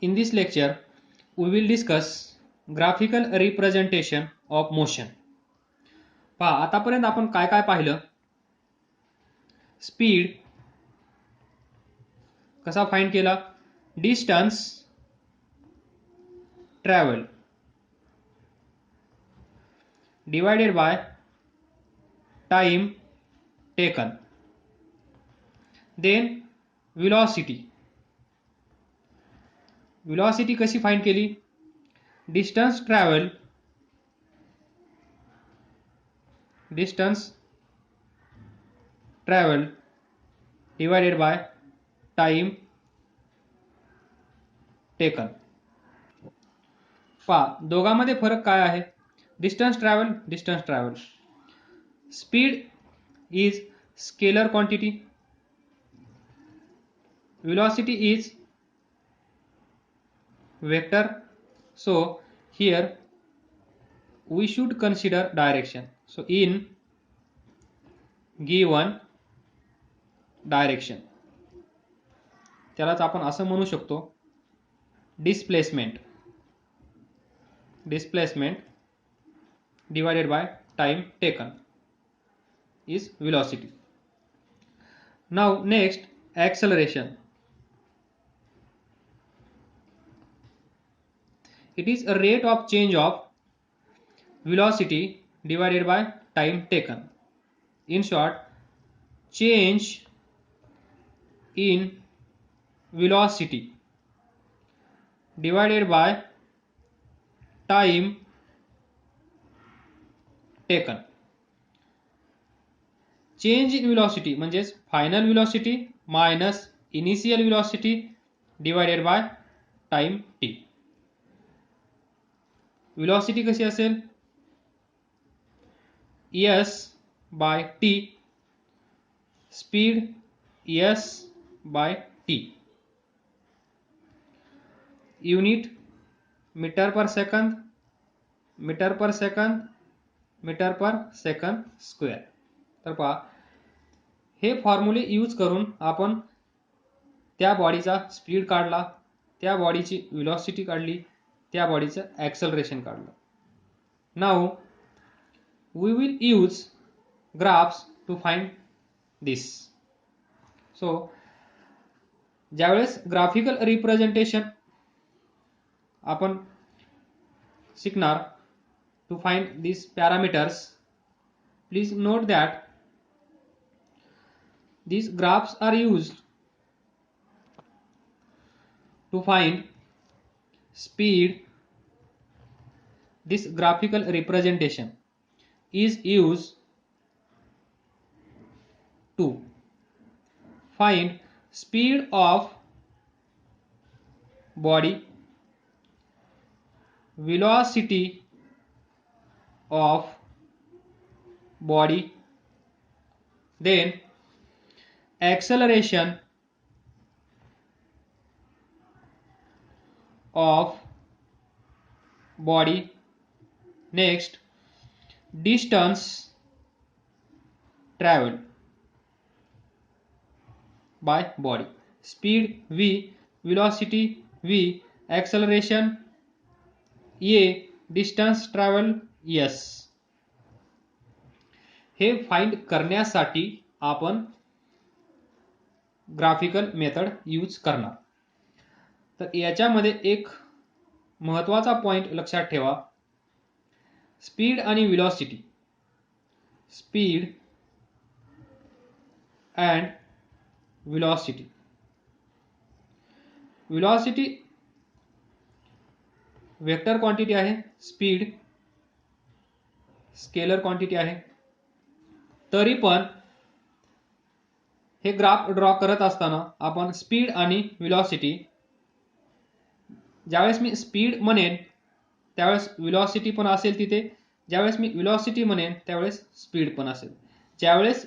In this lecture, we will discuss graphical representation of motion. पहा आतापर्यंत आपण काय काय पाहिलं. स्पीड कसा फाइंड केला, distance travel divided by time taken, then velocity कशी फाइंड केली, distance travel divided by time taken. पहा दोघांमध्ये फरक काय आहे. Distance travel speed is scalar quantity, velocity is vector. So here we should consider direction. So in given direction त्यालाच आपण असं म्हणू शकतो displacement divided by time taken is velocity. Now next, acceleration. It is a rate of change of velocity divided by time taken. In short, change in velocity divided by time taken. Change in velocity म्हणजेच final velocity minus initial velocity divided by time t. velocity कशी असेल, s by t, speed s by t. Unit metre per second square. तर पहा हे फॉर्म्युले use करून आपण त्या बॉडीचा स्पीड काढला, त्या बॉडीची velocity काढली, त्या बॉडीचं ॲक्सेलरेशन काढलं. Now we will use graphs to find this. So ज्यावेळेस ग्राफिकल रिप्रेझेंटेशन आपण शिकणार to find this parameters, please note that these graphs are used to find speed. This graphical representation is used to find speed of body, velocity of body, then acceleration of body, next distance traveled by body, speed v, velocity v, acceleration a, distance travel s. हे find करण्यासाठी आपण graphical method use करणार. तर याच्यामध्ये एक महत्त्वाचा point लक्षात ठेवा, स्पीड आणि velocity, speed and velocity. velocity vector quantity आहे, स्पीड स्केलर क्वांटिटी आहे. तरी पण हे ग्राफ ड्रॉ करत असताना आपण स्पीड आणि velocity, ज्यावेळेस मी स्पीड म्हणेन त्यावेळेस velocity पण असेल तिथे, ज्यावेळेस मी velocity म्हणेन त्यावेळेस स्पीड पण असेल. ज्यावेळेस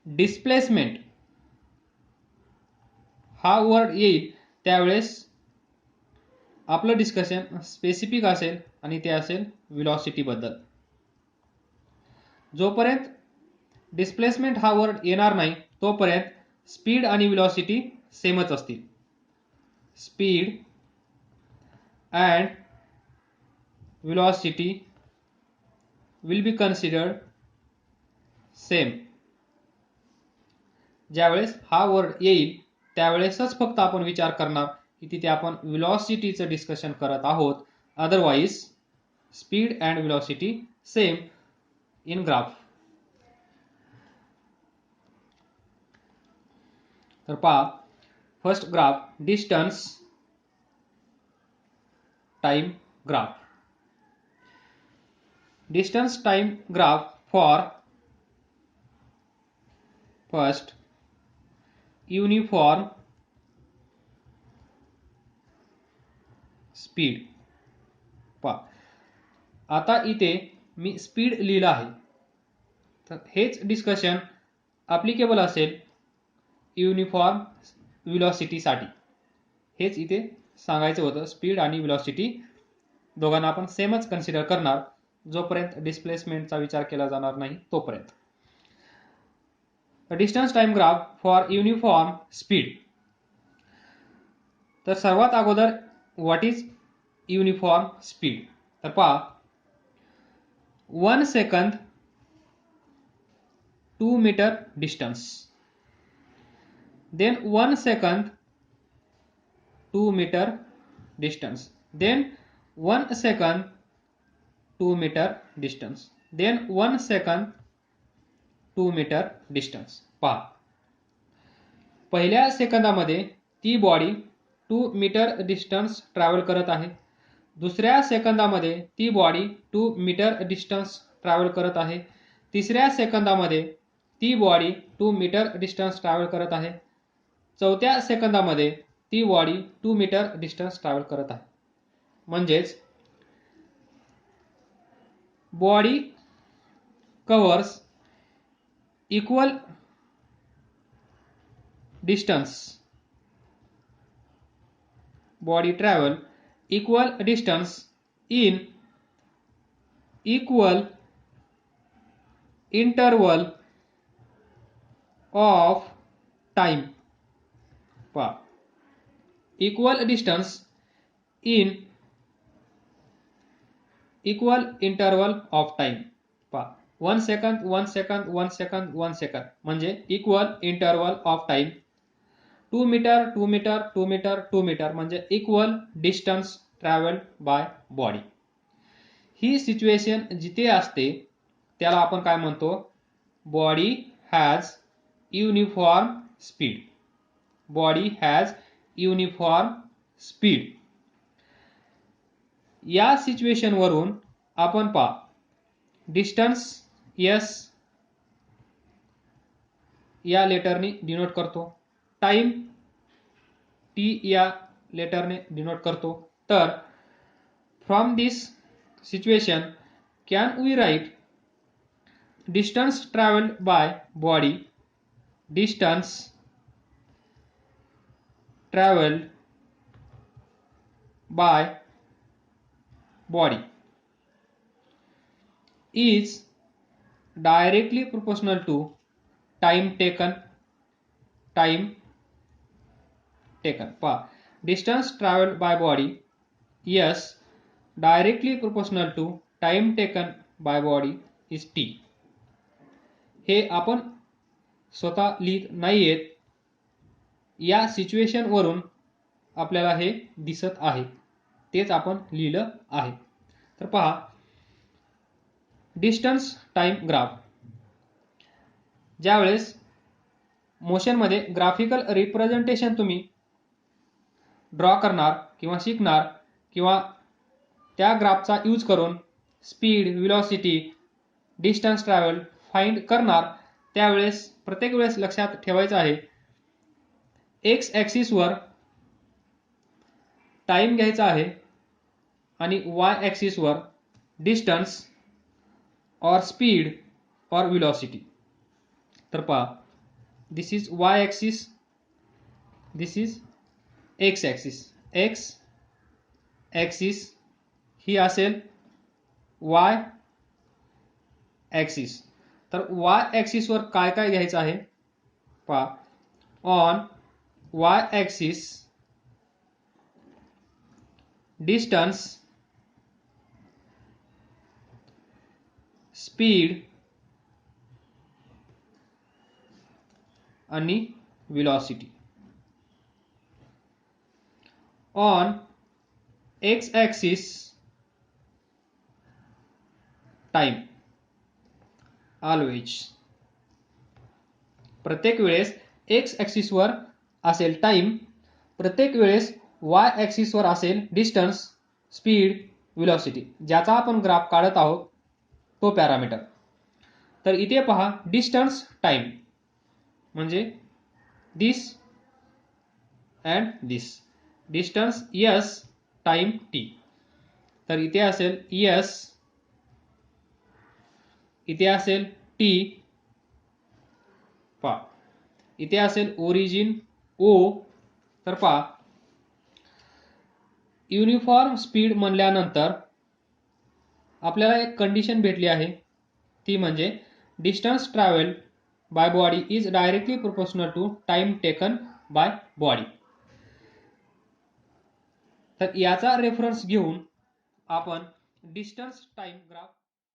डिस्प्लेसमेंट हा वर्ड येईल त्यावेळेस आपलं डिस्कशन स्पेसिफिक असेल आणि ते असेल velocity बद्दल. जोपर्यंत डिस्प्लेसमेंट हा वर्ड येणार नाही तोपर्यंत स्पीड आणि velocity सेमच असतील. Speed and velocity will be considered same. ज्यावेळेस हा वर्ड येईल त्यावेळेसच फक्त आपण विचार करणार की तिथे आपण व्हेलॉसिटीचं डिस्कशन करत आहोत, otherwise speed and velocity same in graph. तर पहा, first graph distance time graph. Distance time graph for first uniform speed. पहा, आता इथे मी स्पीड लिहिलं आहे, तर हेच डिस्कशन ॲप्लिकेबल असेल युनिफॉर्म व्हेलॉसिटीसाठी. हेच इथे सांगायचं होतं, स्पीड आणि व्हेलॉसिटी दोघांना आपण सेमच कन्सिडर करणार जोपर्यंत डिस्प्लेसमेंटचा विचार केला जाणार नाही तोपर्यंत. Distance time graph for uniform speed. तर सर्वात अगोदर व्हॉट इज युनिफॉर्म स्पीड. तर पहा, 1 second 2 metre distance, then 1 second 2 meter distance, then 1 second 2 meter distance, then 1 second 2 meter distance. पहा, पहिल्या सेकंदामध्ये ती बॉडी 2 मीटर डिस्टन्स ट्रॅव्हल करत आहे. दुसऱ्या सेकंदामध्ये ती बॉडी 2 मीटर डिस्टन्स ट्रॅव्हल करत आहे. तिसऱ्या सेकंदामध्ये ती बॉडी 2 मीटर डिस्टन्स ट्रॅव्हल करत आहे. चौथ्या सेकंदामध्ये ती बॉडी 2 मीटर डिस्टन्स ट्रॅव्हल करत आहे. म्हणजेच body covers equal distance, body travel equal distance in equal interval of time. पहा, equal distance in equal interval of time. पहा, 1 सेकंद 1 सेकंद 1 सेकंद 1 सेकंद म्हणजे equal interval of time. 2 metre 2 metre 2 metre 2 metre म्हणजे equal distance travel by body. ही situation जिथे असते त्याला आपण काय म्हणतो, body has uniform speed. Body has uniform speed. या सिच्युएशन वरून आपण पहा, डिस्टन्स एस या लेटरने डिनोट करतो, टाइम टी या लेटरने डिनोट करतो. तर from this situation can we write distance travelled by body, distance travelled by body is directly proportional to time taken. पहा, distance traveled by body yes directly proportional to time taken by body is t. हे आपण स्वतः लिहित नाहीयेत, या situation वरून आपल्याला हे दिसत आहे, तेच आपण लिहिलं आहे. तर पहा, डिस्टन्स टाइम ग्राफ. ज्यावेळेस मोशनमध्ये ग्राफिकल रिप्रेझेंटेशन तुम्ही ड्रॉ करणार किंवा शिकणार किंवा त्या ग्राफचा यूज करून speed, velocity, distance travel find करणार, त्यावेळेस प्रत्येक वेळेस लक्षात ठेवायचं आहे, एक्स ॲक्सिसवर टाइम घ्यायचा आहे आणि वाय ॲक्सिसवर डिस्टन्स और स्पीड और व्हेलॉसिटी. तर पहा, this is y axis, this is x axis. X axis ही असेल वाय ॲक्सिस. तर वाय ॲक्सिसवर काय काय घ्यायचं आहे पहा, on y axis distance, speed आणि velocity. On x axis time always. प्रत्येक वेळेस x ॲक्सिस वर असेल टाइम, प्रत्येक वेळेस y ॲक्सिस वर असेल डिस्टन्स, स्पीड, वेलोसिटी, ज्याचा आपण ग्राफ काढत आहोत तो पॅरामीटर. तर इथे पहा डिस्टन्स टाइम म्हणजे this and this, distance s time t. तर इथे असेल s, इथे असेल t, पहा इथे असेल ओरिजिन o. तर पहा युनिफॉर्म स्पीड म्हणल्यानंतर आपल्याला एक कंडिशन भेटली आहे, ती म्हणजे distance travel by body is directly proportional to time taken by body. तर याचा रेफरन्स घेऊन आपण डिस्टन्स टाइम ग्राफ